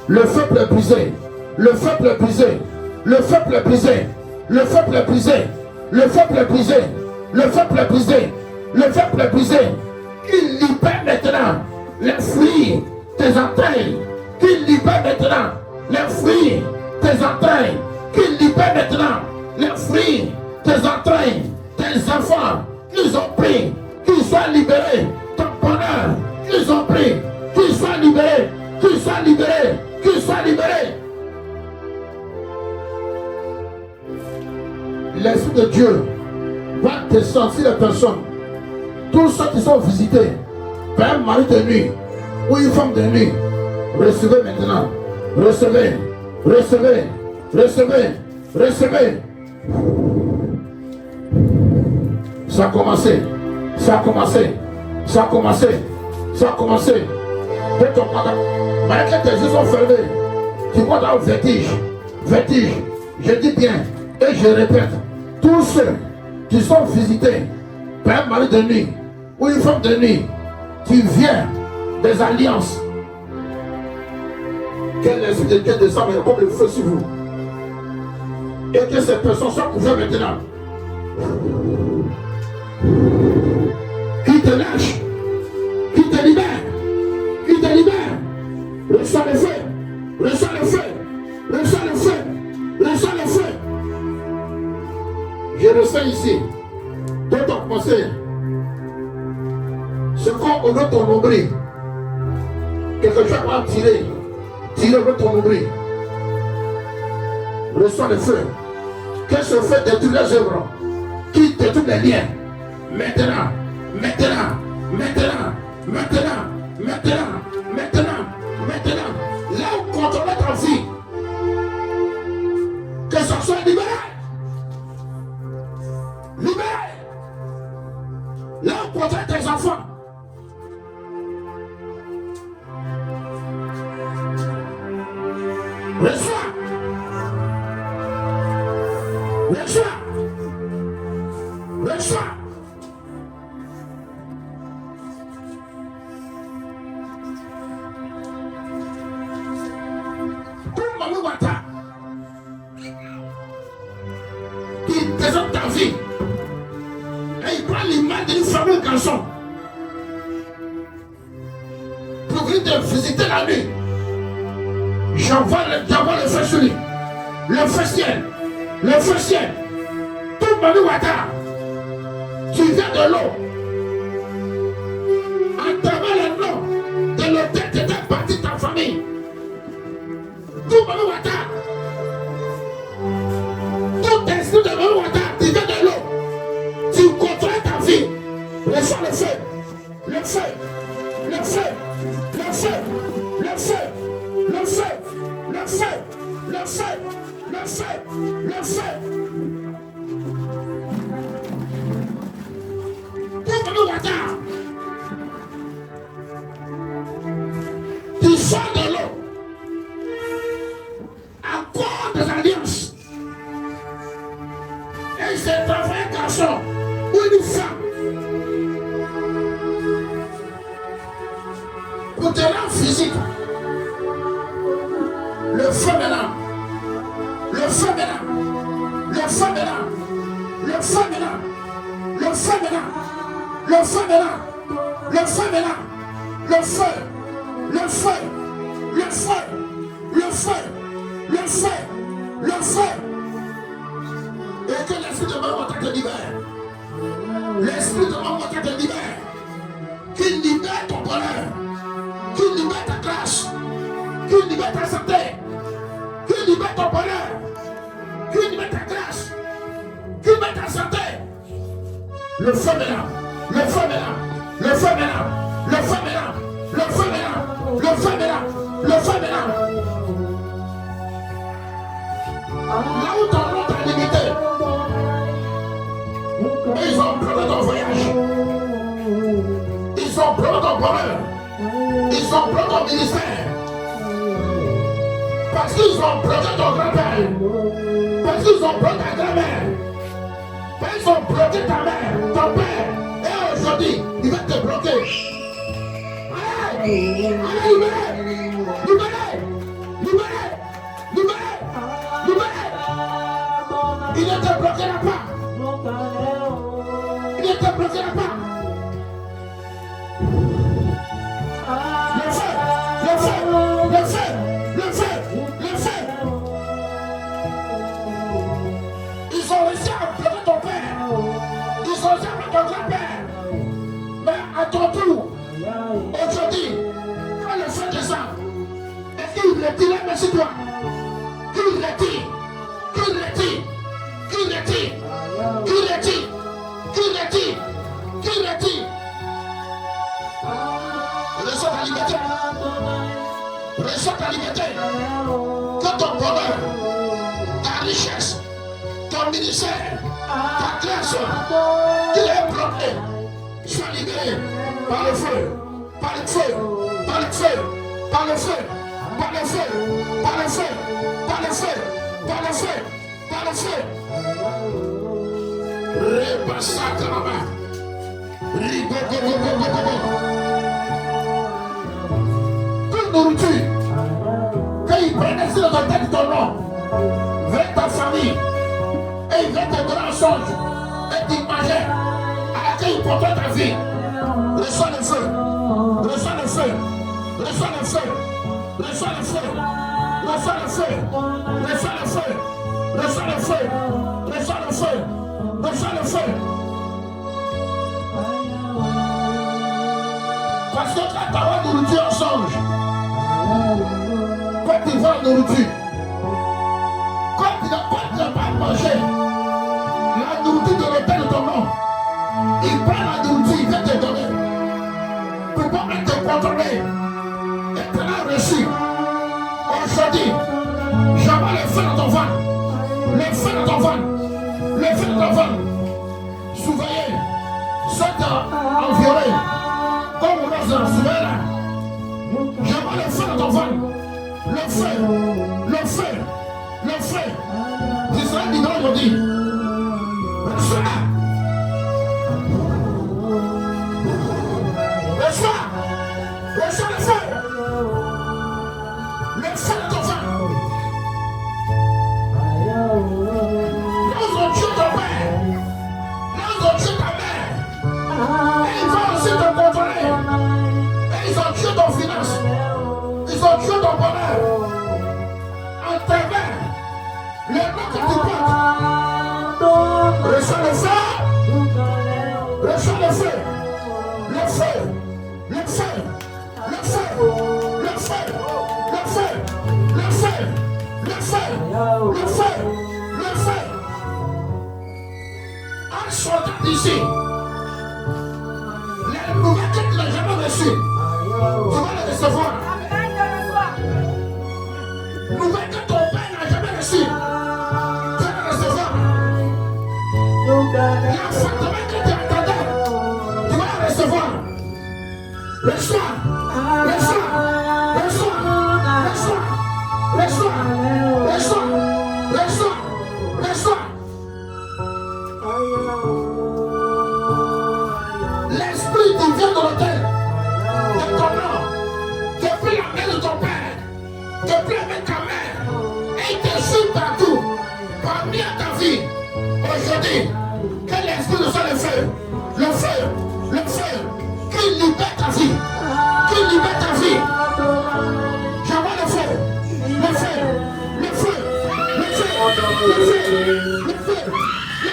pour les briser, le feu pour les briser, le feu pour les briser, le feu pour les briser, le feu pour les briser, le feu pour les briser, le feu pour les briser. Qu'il libère maintenant les fruits, tes entrailles. Qu'il libère maintenant les fruits, tes entrailles. Qu'il libère maintenant les fruits, tes entrailles, tes enfants. Qu'ils ont pris, qu'ils soient libérés. Ton bonheur, qu'ils ont pris, qu'ils soient libérés, qu'ils soient libérés, qu'ils soient libérés. L'Esprit de Dieu va descendre sur les personnes. Tous ceux qui sont visités par un mari de nuit ou une femme de nuit, recevez maintenant. Recevez, recevez, recevez, recevez. Ça a commencé, ça a commencé, ça a commencé, ça a commencé. Malgré que tes yeux sont fermés, tu vois dans le vertige, vertige. Je dis bien et je répète, tous ceux qui sont visités par un mari de nuit ou une femme de nuit, tu viens des alliances. Que l'Esprit de Dieu descende comme le feu sur vous. Et que ces personnes soient couvertes maintenant. commencer. Ce qu'on ouvre ton nombril, quelque chose va tirer vers ton nombril. Reçois le feu. Que ce feu détruit les œuvres, qui détruit les liens. Maintenant, maintenant, maintenant, maintenant, maintenant, maintenant, maintenant, là où contrôle ta vie, que ça soit libéré. Libéré. Là où contrôle tes enfants. Reçois. Reçois. Reçois. Tout Mamou Wata qui présente ta vie et il prend l'image d'une famille garçon pour venir te visiter la nuit. J'envoie le feu sur lui. Le feu ciel. Le feu ciel. Tout Mamou Wata, tu viens de l'eau. À travers le nom de l'hôtel de ta partie de ta famille. Tout Mamou Wata. Tout esprit de Mamou Wata, tu viens de l'eau. Tu contrôles ta vie. Reçois le feu. Le feu. Le feu. Le feu. Le feu. Le feu. Le feu. Le feu. Le feu. Le feu. Tout Mamou Wata. Tu sors de l'eau. Accord des alliances. Et c'est un vrai garçon ou une femme. Pour te rendre physique. Le feu maintenant. Le feu maintenant. Le feu maintenant. Le feu maintenant. Le feu maintenant. Le feu maintenant. Le feu maintenant. Le feu. Le feu. Le feu. Le feu. Le feu. Le feu. Et que l'esprit de Mamou Wata te libère. L'esprit de Mamou Wata te libère. Qu'il libère ton bonheur. Qu'il libère ta classe. Qu'il libère ta santé. Qu'il libère ton bonheur. Qu'il libère ta classe. Qu'il libère ta santé. Le feu maintenant. Le feu maintenant. Le feu maintenant. Le feu maintenant. Le feu maintenant. Le feu maintenant. Le feu maintenant. Là où ton nom t'a limité, ils ont bloqué ton voyage. Ils ont bloqué ton bonheur. Ils ont bloqué ton ministère. Parce qu'ils ont bloqué ton grand-père. Parce qu'ils ont bloqué ta grand-mère. Parce qu'ils ont bloqué ta mère, ton père. Et aujourd'hui, ils vont te bloquer. Allez, allez, libérez. Libérez. Libérez. Libérez. Libérez. Il ne te bloquera pas. Il ne te bloquera pas. Le feu. Le feu. Le feu. Le feu. Le feu. Ils ont réussi à bloquer ton père. Ils ont réussi à bloquer ton grand-père. Mais à ton tour, aujourd'hui, quand le feu descend, et qu'il retire, merci toi. Qu'il retire. Qu'il retire. Qu'il retire. Qu'il retire. Qu'il retire. Qu'il retire. Reçois ta liberté. Reçois ta liberté. Que ton bonheur, ta richesse, ton ministère, ta classe, qu'il est bloqué, soit libéré par le feu, par le feu, par le feu, par le feu, par le feu, par le feu, par le feu, par le feu, par le feu. Repassacrama. Rigogogogogogogo. Toute nourriture, quand il prenait sur la tête de ton nom, vers ta famille, et il vient te donner un songe, et tu mangeais, à laquelle il portait ta vie. Reçois le feu, reçois le feu, reçois le feu, reçois le feu, reçois le feu, reçois le feu, reçois le feu, reçois le feu, reçois le feu. Parce que quand tu as la nourriture en songe, quand tu vois la nourriture, quand tu n'as pas mangé la nourriture de l'autel de ton nom, il prend la nourriture, il vient te donner. Pour pas te contrôler. Et tu l'as reçu. Aujourd'hui, j'envoie le feu dans ton ventre. Le feu dans ton ventre. Le feu dans ton ventre. Surveillez. Soit environné. Comme on lance dans surveillez là. J'envoie le feu dans ton ventre. Le feu. Le feu. Le feu. Israël dit non aujourd'hui. Reçois. Reçois. Reçois le feu. Le feu de ton ventre. Nous ont tué ton père. Nous ont tué ta mère. Et ils vont aussi te contrôler. Et ils ont tué ton finance. Ils ont tué ton bonheur. En travers le nom que tu portes. Reçois le feu. Reçois le feu. Le feu. Le feu. Le feu. Le feu. Le feu. Le feu. Le feu. Le feu. Le feu. Un soldat d'ici. Les nouvelles que tu n'as jamais reçues, tu vas les recevoir. Nouvelles que ton père n'a jamais reçues, tu vas les recevoir. La fantôme que tu attendais, tu vas la recevoir. Reçois. Reçois. Reçois. Reçois. Reçois. Reçois. Reçois. Reçois. L'esprit qui vient de l'autel de ton nom, depuis la main de ton père, depuis la main de ta mère, et il te suit partout, parmi à ta vie. Aujourd'hui, que l'esprit de ça le feu, le feu, le feu, qu'il libère ta vie, qu'il libère ta vie. J'envoie le feu, le feu, le feu, le feu, le feu, le feu, le feu, le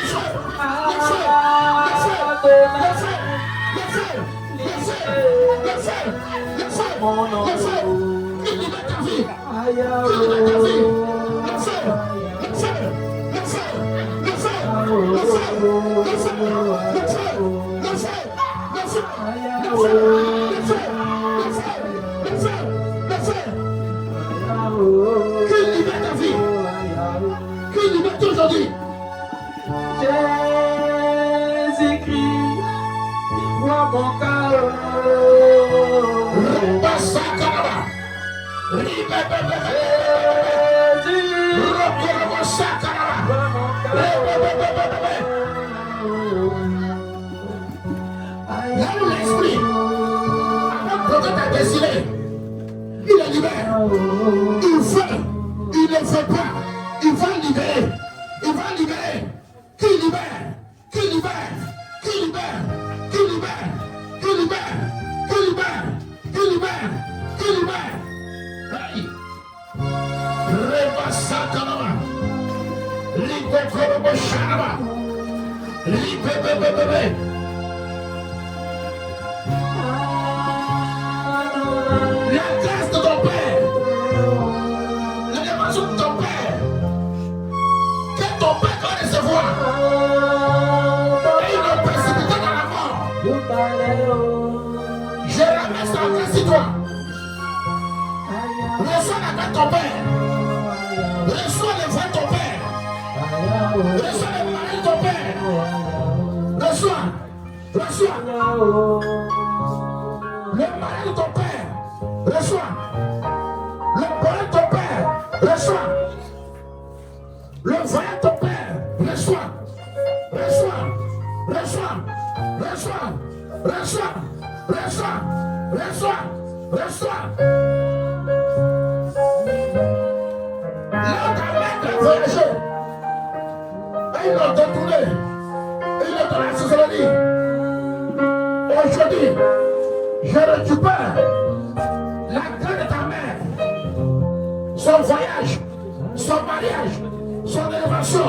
feu, le feu, le feu, le feu, le feu, le feu, le feu, qu'il libère ta vie, qu'il libère ta vie, le feu, le feu, le feu, le feu, le feu, le feu, le feu, le feu, le feu, le feu, le feu, le feu, le feu, qu'il libère ta vie, qu'il libère aujourd'hui. Jésus-Christ, vois mon cœur. Là où l'esprit, avant que ta destinée, il le libère. Il fait, il ne fait pas. Il va libérer. Il va libérer. Qui libère? Qui libère? Qui libère? Qui libère? Qui libère? Qui libère? Qui libère? Qui libère? Hey! Reba Sakanama. Lipe Korobo Shanama. Lipe Bebe. La grâce de ton père. La dimension de ton père. Que ton père va recevoir. Et il va précipiter dans la mort. Je ramène ça en grâce sur toi. Reçois la main de ton père. Reçois les voix de ton père. Reçois les maris de ton père. Reçois. Reçois. Le mari de ton père. Reçois. Le bonheur de ton père. Reçois. Le voyage de ton père. Reçois. Reçois. Reçois. Reçois. Reçois. Reçois. Reçois. Reçois. Là, ta mère a voyagé. Et ils l'ont détourné. Et ils l'ont donné à Thessalonique. Aujourd'hui, je récupère la grâce de ta mère, son voyage, son mariage, son élévation,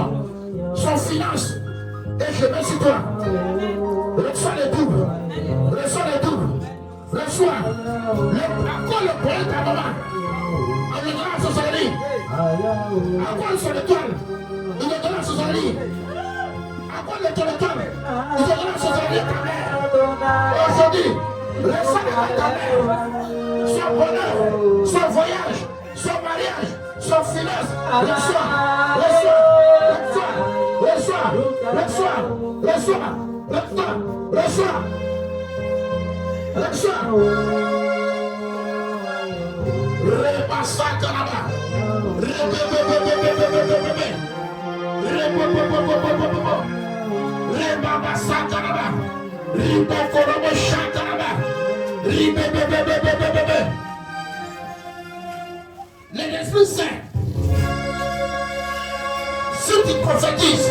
son finance. Et je mets sur toi. Reçois les doubles. Reçois les doubles. Reçois. Accorde le poète à maman. En lui donnant son salaire. Accorde son étoile. Il lui donnera son salaire. Accorde ton étoile. Il lui donnera son salaire ta mère. Aujourd'hui, reçois ta mère. Son bonheur, son voyage, son mariage, son finance. Reçois, reçois, reçois, reçois, reçois, reçois, reçois, reçois, reçois. Repassa Canada. Rebabassa Canada. Ribokorobo Shakanaba. Ribebebebebebebe. L'Esprit Saint, si tu prophétises,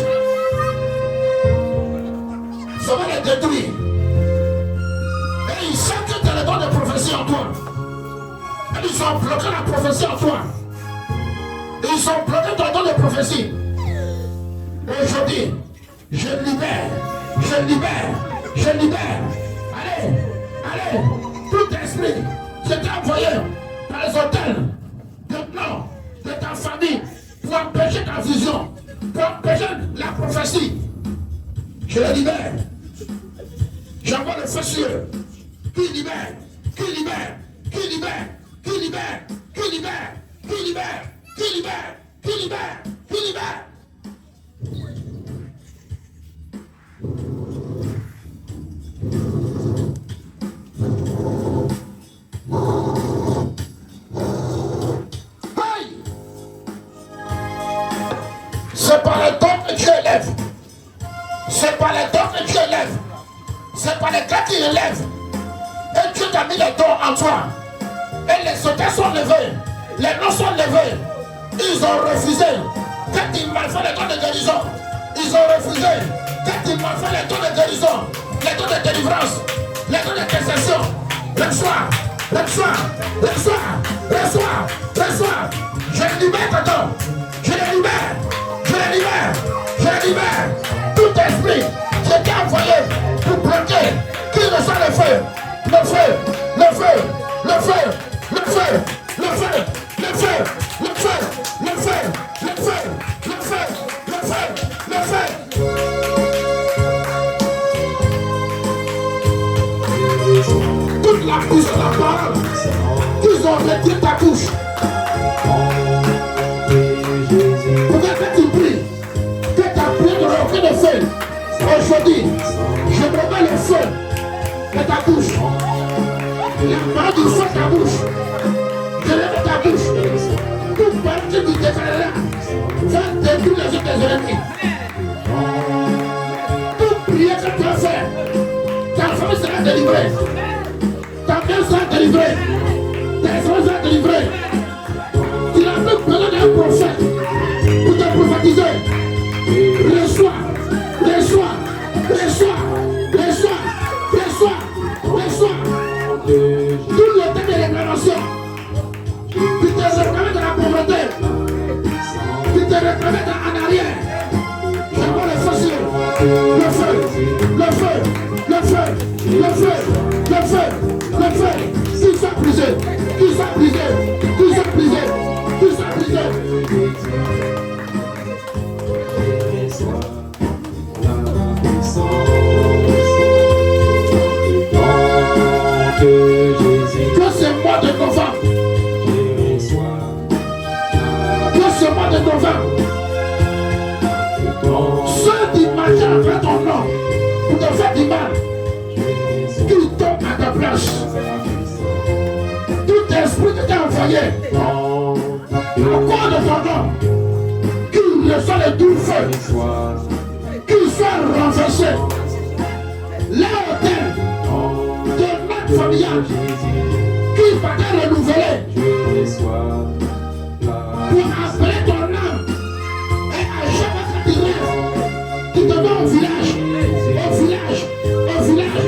ça va les détruire. Et ils savent que tu as le don de prophétie en toi. Et ils ont bloqué la prophétie en toi. Et ils ont bloqué ton don de prophétie. Aujourd'hui, je libère, je libère, je libère. Allez, allez, tout esprit, je t'ai envoyé par les hôtels. Maintenant, de ta famille, pour empêcher ta vision, pour empêcher la prophétie. Je le libère. J'envoie le feu sur eux. Qui libère, qui libère, qui libère, qui libère, qui libère, qui libère, qui libère, qui libère, qui libère. C'est pas les dons que Dieu élève. C'est pas les dons que Dieu élève. C'est pas les gars qui élèvent. Et Dieu t'a mis les dons en toi. Et les soldats sont levés. Les noms sont levés. Ils ont refusé. Quand il m'a fait les dons de guérison, ils ont refusé. Quand il m'a fait les dons de guérison, les dons de délivrance, les dons d'intercession, reçois, reçois, reçois, reçois, reçois. Je libère ta don. Je les libère. Je les libère, je les libère. Tout esprit qui t'ai envoyé pour bloquer, qui reçoit le feu, le feu, le feu, le feu, le feu, le feu, le feu, le feu, le feu, le feu, le feu, le feu, le feu. Toute la bouche de la parole, qu'ils ont retiré ta bouche. De feu. Aujourd'hui, je remets le feu de ta bouche. La main du feu de ta bouche. Je remets ta bouche. Toute partie du déclaré va détruire les autres ennemis. Toute prière que tu as fait, ta famille sera délivrée. Ta mère sera délivrée. Tes enfants seront délivrés. Tu n'as plus besoin d'un prophète pour te prophétiser. Reçois, reçois, reçois, reçois, reçois, reçois. Tout le temps de réclamation. Tu te réclamais dans la pauvreté. Tu te réclamais en arrière. Je vois le feu sur le feu, le feu, le feu, le feu, le feu, le feu. Qu'ils soient brisés, qu'ils soient brisés, qu'ils soient brisés, qu'ils soient brisés. Que ce mois de novembre, que ce mois de novembre, ceux qui marchent après ton nom pour te faire du mal, qu'ils tombent à ta place. Tout esprit que tu as envoyé, encore de ton nom, qu'il reçoit le doux feu, qu'il soit renversé. L'hôtel de notre familiale qui va te renouveler pour appeler ton âme et à chaque fois que tu rêves, tu te vas au village, au village, au village.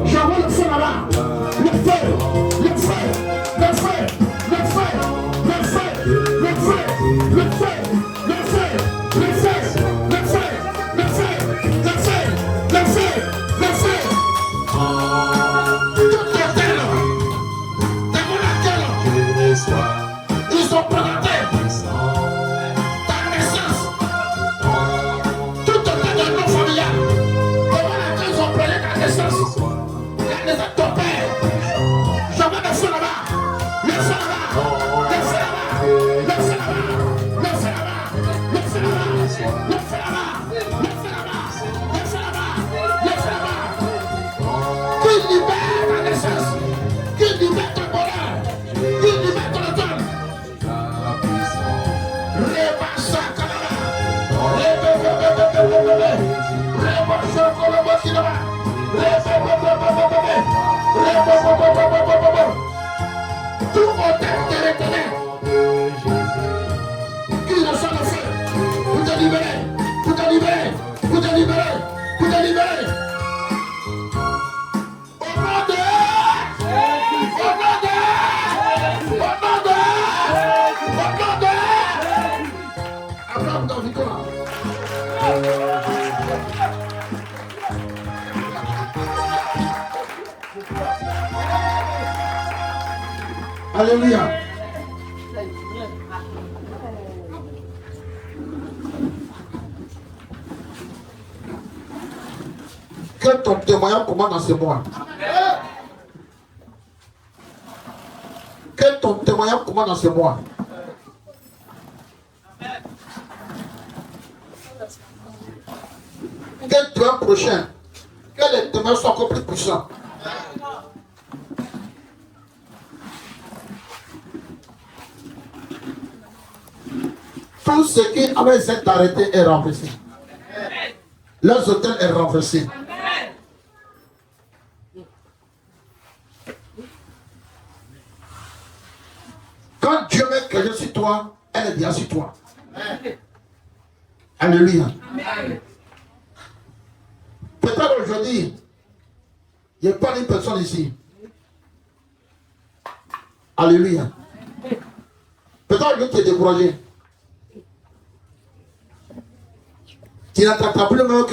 J'envoie le feu là-bas, le feu, le feu, le feu, le feu, le feu, le feu, le feu, le feu, le feu, le feu, le feu, le feu, le feu, le feu. Toute la terre hôtel te reconnaît. Qu'il reçoit le feu pour te libérer, pour te libérer, pour te libérer, pour te libérer. Au nom de acclame ta victoire. Alléluia. Que ton témoignage commence dans ce mois. Que ton témoignage commence dans ce mois. Que toi prochain, que les témoignages soient encore plus puissants. Tout ce qui avait été arrêté est renversé. Leurs hôtels est renversé. Quand Dieu met quelqu'un sur toi, elle est bien sur toi. Alléluia. Peut-être aujourd'hui, il n'y a pas une personne ici. Alléluia. Peut-être que tu es découragé. Tu n'attends plus le moment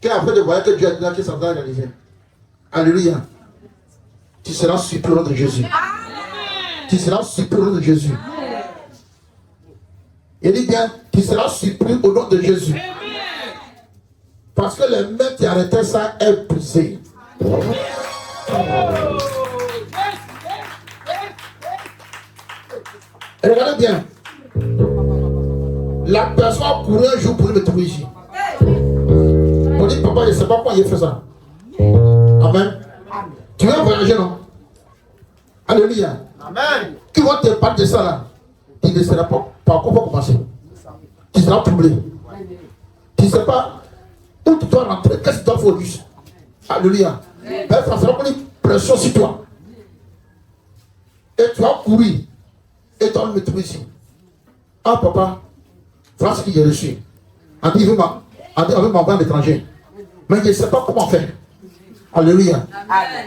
qu'après de voir que Dieu est là, que ça va réaliser. Alléluia. Tu seras surpris au nom de Jésus. Tu seras surpris au nom de Jésus. Il dit bien, tu seras surpris au nom de Jésus. Parce que les mains qui arrêtaient ça est brisé. Regardez bien. La personne courait un jour pour me trouver ici. On dit, papa, je ne sais pas pourquoi il fait ça. Amen. Tu veux voyager, non? Alléluia. Amen. Qui va te parler de ça là? Tu ne seras pas comment commencer. Tu seras troublé. Tu ne sais pas où tu dois rentrer. Qu'est-ce que tu dois faire au bus? Alléluia. Ça sera une pression sur toi. Et tu vas courir. Et tu vas me trouver ici. Ah, papa. Voilà ce que j'ai reçu. On dit, il veut m'envoyer à l'étranger. Mais je ne sais pas comment faire. Alléluia. Amen.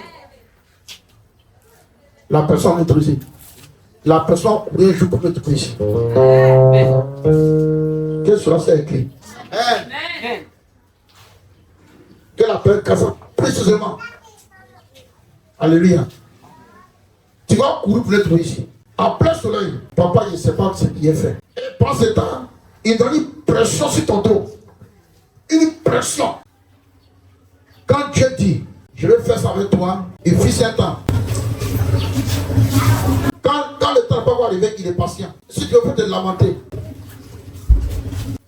La personne est ici. La personne courait un jour pour me trouver ici. Que cela soit écrit. Amen. Que la paix casse précisément. Alléluia. Tu vas courir pour le trouver ici. En plein soleil, papa, je ne sais pas ce qu'il a fait. Et pendant ce temps, il donne une pression sur ton dos. Une pression. Quand Dieu dit, je vais faire ça avec toi, il fit un temps. Quand le temps va arriver, il est patient. Si Dieu veut te lamenter,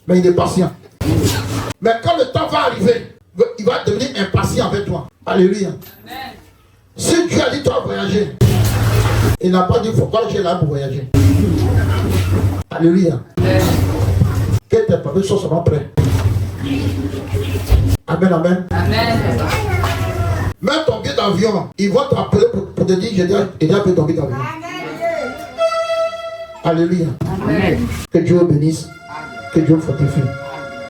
mais il est patient. Mais quand le temps va arriver, il va devenir impatient avec toi. Alléluia. Amen. Si Dieu a dit toi voyager, il n'a pas dit il faut pas que j'ai là pour voyager. Alléluia. Amen. Que tes papiers soient seulement prêts. Amen, amen. Amen. Mets ton billet d'avion. Ils vont t'appeler pour te dire j'ai déjà payé ton billet d'avion. Alléluia. Amen. Que Dieu bénisse. Que Dieu fortifie.